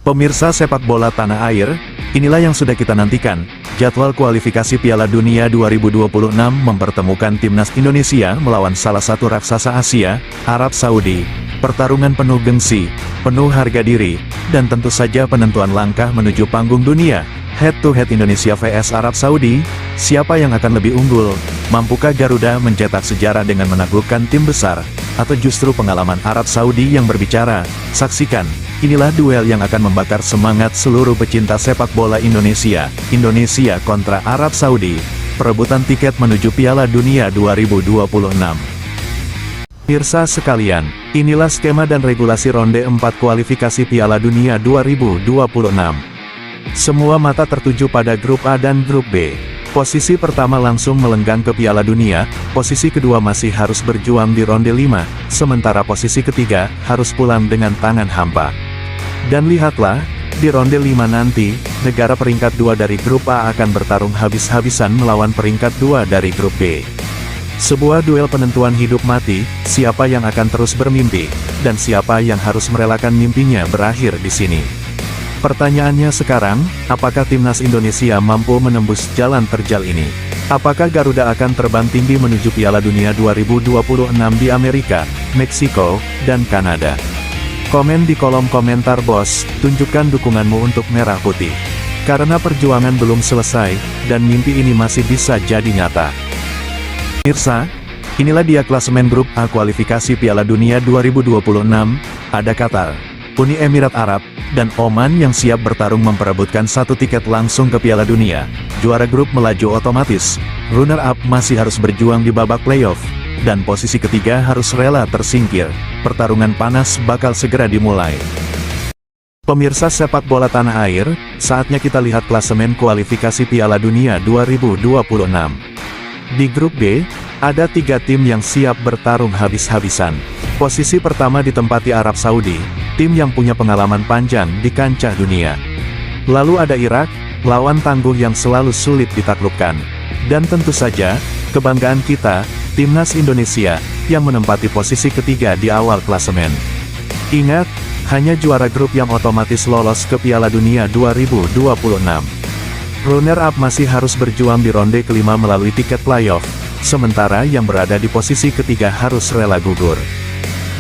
Pemirsa sepak bola tanah air, inilah yang sudah kita nantikan. Jadwal kualifikasi Piala Dunia 2026 mempertemukan timnas Indonesia melawan salah satu raksasa Asia, Arab Saudi. Pertarungan penuh gengsi, penuh harga diri, dan tentu saja penentuan langkah menuju panggung dunia. Head to head Indonesia vs Arab Saudi, siapa yang akan lebih unggul? Mampukah Garuda mencetak sejarah dengan menaklukkan tim besar? Atau justru pengalaman Arab Saudi yang berbicara? Saksikan, inilah duel yang akan membakar semangat seluruh pecinta sepak bola Indonesia. Indonesia kontra Arab Saudi, perebutan tiket menuju Piala Dunia 2026. Pemirsa sekalian, inilah skema dan regulasi ronde 4 kualifikasi Piala Dunia 2026. Semua mata tertuju pada grup A dan grup B. Posisi pertama langsung melenggang ke Piala Dunia, posisi kedua masih harus berjuang di ronde 5, sementara posisi ketiga harus pulang dengan tangan hampa. Dan lihatlah, di ronde 5 nanti, negara peringkat 2 dari grup A akan bertarung habis-habisan melawan peringkat 2 dari grup B. Sebuah duel penentuan hidup mati, siapa yang akan terus bermimpi, dan siapa yang harus merelakan mimpinya berakhir di sini. Pertanyaannya sekarang, apakah timnas Indonesia mampu menembus jalan terjal ini? Apakah Garuda akan terbang tinggi menuju Piala Dunia 2026 di Amerika, Meksiko, dan Kanada? Komen di kolom komentar bos, tunjukkan dukunganmu untuk Merah Putih. Karena perjuangan belum selesai, dan mimpi ini masih bisa jadi nyata. Pemirsa, inilah dia klasemen grup A kualifikasi Piala Dunia 2026, ada Qatar, Uni Emirat Arab, dan Oman yang siap bertarung memperebutkan satu tiket langsung ke Piala Dunia. Juara grup melaju otomatis, runner-up masih harus berjuang di babak playoff, dan posisi ketiga harus rela tersingkir. Pertarungan panas bakal segera dimulai. Pemirsa sepak bola tanah air, saatnya kita lihat klasemen kualifikasi Piala Dunia 2026. Di grup B, ada 3 tim yang siap bertarung habis-habisan. Posisi pertama ditempati Arab Saudi, tim yang punya pengalaman panjang di kancah dunia. Lalu ada Irak, lawan tangguh yang selalu sulit ditaklukkan. Dan tentu saja, kebanggaan kita, timnas Indonesia, yang menempati posisi ketiga di awal klasemen. Ingat, hanya juara grup yang otomatis lolos ke Piala Dunia 2026. Runner-up masih harus berjuang di ronde kelima melalui tiket playoff, sementara yang berada di posisi ketiga harus rela gugur.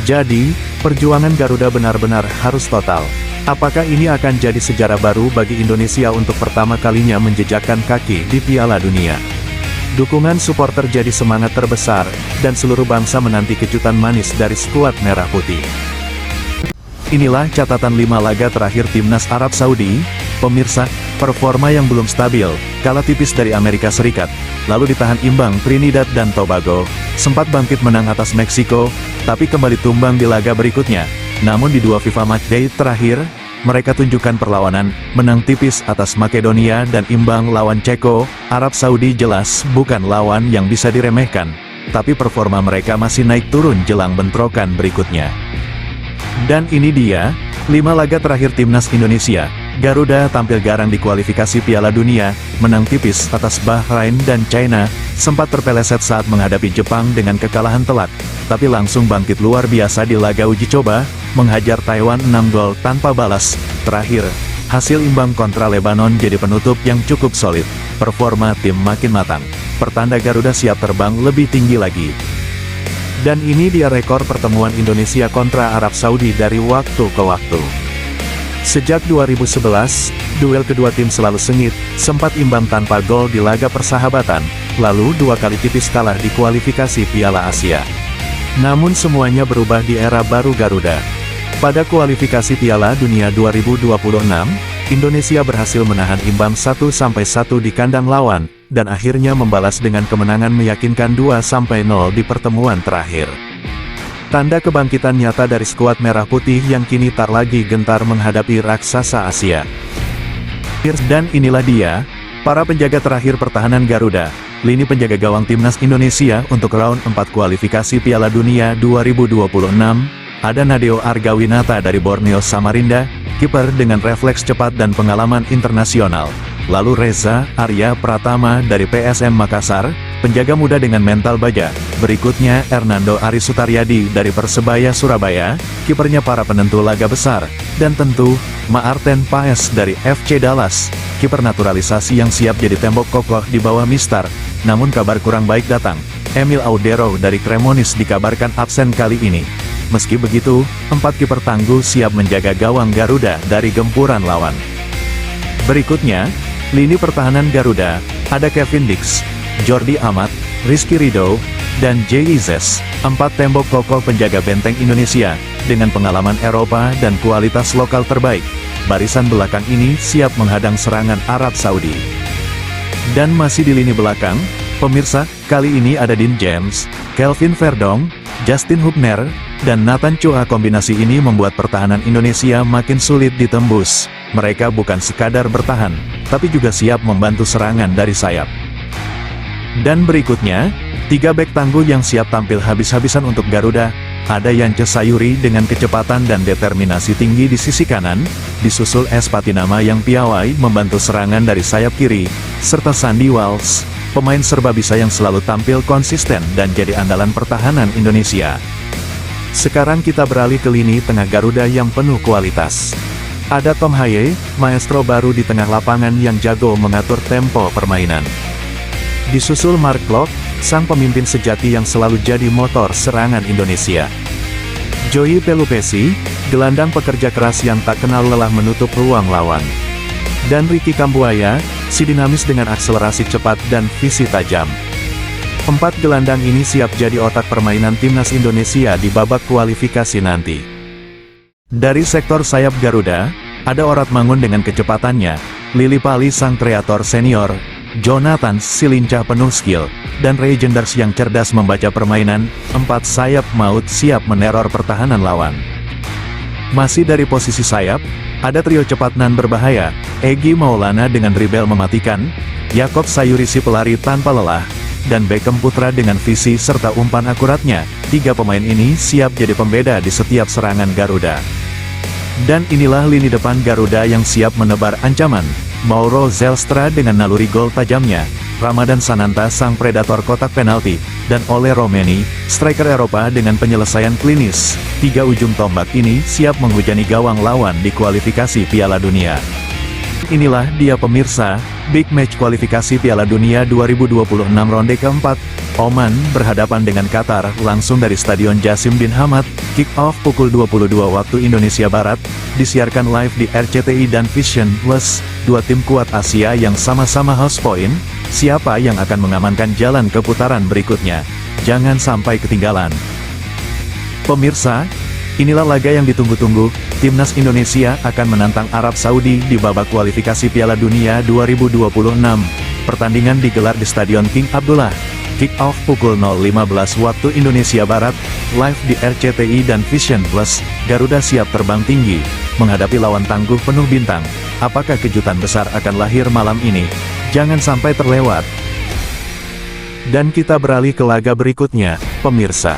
Jadi, perjuangan Garuda benar-benar harus total. Apakah ini akan jadi sejarah baru bagi Indonesia untuk pertama kalinya menjejakkan kaki di Piala Dunia? Dukungan supporter jadi semangat terbesar, dan seluruh bangsa menanti kejutan manis dari skuad Merah Putih. Inilah catatan 5 laga terakhir timnas Arab Saudi. Pemirsa, performa yang belum stabil, kalah tipis dari Amerika Serikat, lalu ditahan imbang Trinidad dan Tobago, sempat bangkit menang atas Meksiko, tapi kembali tumbang di laga berikutnya. Namun di 2 FIFA Matchday terakhir, mereka tunjukkan perlawanan, menang tipis atas Makedonia dan imbang lawan Ceko. Arab Saudi jelas bukan lawan yang bisa diremehkan, tapi performa mereka masih naik turun jelang bentrokan berikutnya. Dan ini dia, 5 laga terakhir timnas Indonesia. Garuda tampil garang di kualifikasi Piala Dunia, menang tipis atas Bahrain dan China, sempat terpeleset saat menghadapi Jepang dengan kekalahan telak, tapi langsung bangkit luar biasa di laga uji coba, menghajar Taiwan 6 gol tanpa balas. Terakhir, hasil imbang kontra Lebanon jadi penutup yang cukup solid. Performa tim makin matang. Pertanda Garuda siap terbang lebih tinggi lagi. Dan ini dia rekor pertemuan Indonesia kontra Arab Saudi dari waktu ke waktu. Sejak 2011, duel kedua tim selalu sengit, sempat imbang tanpa gol di laga persahabatan, lalu 2 kali tipis kalah di kualifikasi Piala Asia. Namun semuanya berubah di era baru Garuda. Pada kualifikasi Piala Dunia 2026, Indonesia berhasil menahan imbang 1-1 di kandang lawan, dan akhirnya membalas dengan kemenangan meyakinkan 2-0 di pertemuan terakhir. Tanda kebangkitan nyata dari skuad Merah Putih yang kini tak lagi gentar menghadapi raksasa Asia. Dan inilah dia, para penjaga terakhir pertahanan Garuda, lini penjaga gawang timnas Indonesia untuk round 4 kualifikasi Piala Dunia 2026, ada Nadeo Argawinata dari Borneo Samarinda, kiper dengan refleks cepat dan pengalaman internasional. Lalu Reza Arya Pratama dari PSM Makassar, penjaga muda dengan mental baja. Berikutnya Hernando Ari Sutaryadi dari Persebaya Surabaya, kipernya para penentu laga besar. Dan tentu, Maarten Paes dari FC Dallas, kiper naturalisasi yang siap jadi tembok kokoh di bawah Mister. Namun kabar kurang baik datang. Emil Audero dari Cremonese dikabarkan absen kali ini. Meski begitu, 4 kiper tangguh siap menjaga gawang Garuda dari gempuran lawan. Berikutnya, lini pertahanan Garuda, ada Kevin Dix, Jordi Amat, Rizky Ridho, dan Jay Izes, 4 tembok kokoh penjaga benteng Indonesia, dengan pengalaman Eropa dan kualitas lokal terbaik. Barisan belakang ini siap menghadang serangan Arab Saudi. Dan masih di lini belakang, pemirsa, kali ini ada Dean James, Kelvin Verdong, Justin Hubner, dan Nathan Chua. Kombinasi ini membuat pertahanan Indonesia makin sulit ditembus. Mereka bukan sekadar bertahan, tapi juga siap membantu serangan dari sayap. Dan berikutnya, 3 bek tangguh yang siap tampil habis-habisan untuk Garuda. Ada Yance Sayuri dengan kecepatan dan determinasi tinggi di sisi kanan, disusul S. Patinama yang piawai membantu serangan dari sayap kiri, serta Sandy Walsh, pemain serba bisa yang selalu tampil konsisten dan jadi andalan pertahanan Indonesia. Sekarang kita beralih ke lini tengah Garuda yang penuh kualitas. Ada Tom Haye, maestro baru di tengah lapangan yang jago mengatur tempo permainan. Disusul Mark Klok, sang pemimpin sejati yang selalu jadi motor serangan Indonesia. Joey Pelupesi, gelandang pekerja keras yang tak kenal lelah menutup ruang lawan. Dan Ricky Kambuaya, si dinamis dengan akselerasi cepat dan visi tajam. 4 gelandang ini siap jadi otak permainan timnas Indonesia di babak kualifikasi nanti. Dari sektor sayap Garuda, ada Oratmangun dengan kecepatannya, Lili Pali sang kreator senior, Jonathan si lincah penuh skill, dan Ray Genders yang cerdas membaca permainan. 4 sayap maut siap meneror pertahanan lawan. Masih dari posisi sayap, ada trio cepat nan berbahaya, Egy Maulana dengan dribble mematikan, Yakob Sayuri si pelari tanpa lelah, dan Beckham Putra dengan visi serta umpan akuratnya. 3 pemain ini siap jadi pembeda di setiap serangan Garuda. Dan inilah lini depan Garuda yang siap menebar ancaman. Mauro Zelstra dengan naluri gol tajamnya, Ramadan Sananta sang predator kotak penalti, dan Ole Romeni, striker Eropa dengan penyelesaian klinis. 3 ujung tombak ini siap menghujani gawang lawan di kualifikasi Piala Dunia. Inilah dia pemirsa, big match kualifikasi Piala Dunia 2026 ronde keempat. Oman berhadapan dengan Qatar langsung dari Stadion Jassim bin Hamad. Kick off pukul 22 waktu Indonesia Barat, disiarkan live di RCTI dan Vision Plus. 2 tim kuat Asia yang sama-sama host point. Siapa yang akan mengamankan jalan ke putaran berikutnya? Jangan sampai ketinggalan. Pemirsa, inilah laga yang ditunggu-tunggu. Timnas Indonesia akan menantang Arab Saudi di babak kualifikasi Piala Dunia 2026. Pertandingan digelar di Stadion King Abdullah. Kick off pukul 0.15 waktu Indonesia Barat, live di RCTI dan Vision Plus. Garuda siap terbang tinggi, menghadapi lawan tangguh penuh bintang. Apakah kejutan besar akan lahir malam ini? Jangan sampai terlewat. Dan kita beralih ke laga berikutnya, pemirsa.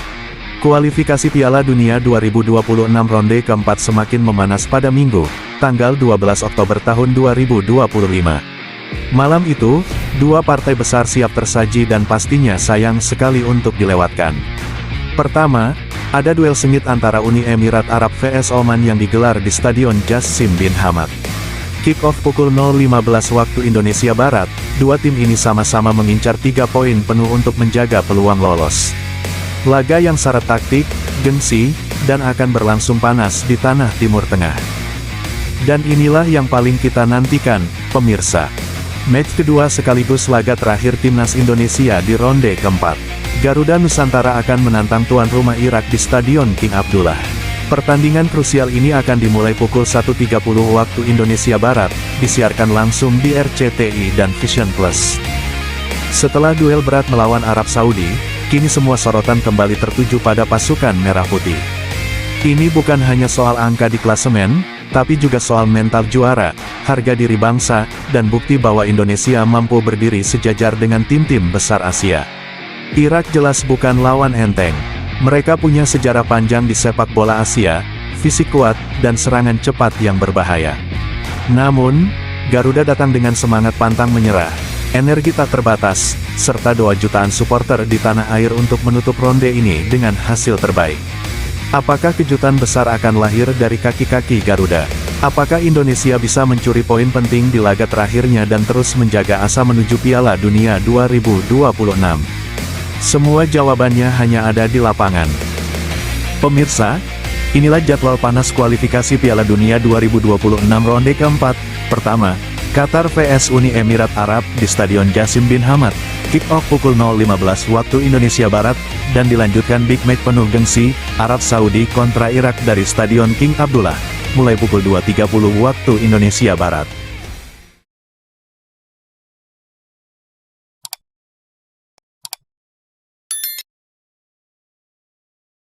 Kualifikasi Piala Dunia 2026 ronde keempat semakin memanas pada Minggu, tanggal 12 Oktober tahun 2025. Malam itu, 2 partai besar siap tersaji dan pastinya sayang sekali untuk dilewatkan. Pertama, ada duel sengit antara Uni Emirat Arab vs Oman yang digelar di Stadion Jassim bin Hamad. Kick-off pukul 0.15 waktu Indonesia Barat, 2 tim ini sama-sama mengincar 3 poin penuh untuk menjaga peluang lolos. Laga yang syarat taktik, gengsi, dan akan berlangsung panas di tanah Timur Tengah. Dan inilah yang paling kita nantikan, pemirsa. Match kedua sekaligus laga terakhir Timnas Indonesia di ronde keempat. Garuda Nusantara akan menantang tuan rumah Irak di Stadion King Abdullah. Pertandingan krusial ini akan dimulai pukul 1.30 waktu Indonesia Barat, disiarkan langsung di RCTI dan Vision Plus. Setelah duel berat melawan Arab Saudi, kini semua sorotan kembali tertuju pada pasukan Merah Putih. Ini bukan hanya soal angka di klasemen, tapi juga soal mental juara, harga diri bangsa, dan bukti bahwa Indonesia mampu berdiri sejajar dengan tim-tim besar Asia. Irak jelas bukan lawan enteng. Mereka punya sejarah panjang di sepak bola Asia, fisik kuat, dan serangan cepat yang berbahaya. Namun, Garuda datang dengan semangat pantang menyerah, energi tak terbatas, serta doa jutaan supporter di tanah air untuk menutup ronde ini dengan hasil terbaik. Apakah kejutan besar akan lahir dari kaki-kaki Garuda? Apakah Indonesia bisa mencuri poin penting di laga terakhirnya dan terus menjaga asa menuju Piala Dunia 2026? Semua jawabannya hanya ada di lapangan. Pemirsa, inilah jadwal panas kualifikasi Piala Dunia 2026 ronde keempat. Pertama, Qatar vs Uni Emirat Arab di Stadion Jassim bin Hamad. Kick-off pukul 0.15 waktu Indonesia Barat, dan dilanjutkan big match penuh gengsi, Arab Saudi kontra Irak dari Stadion King Abdullah, mulai pukul 2.30 waktu Indonesia Barat.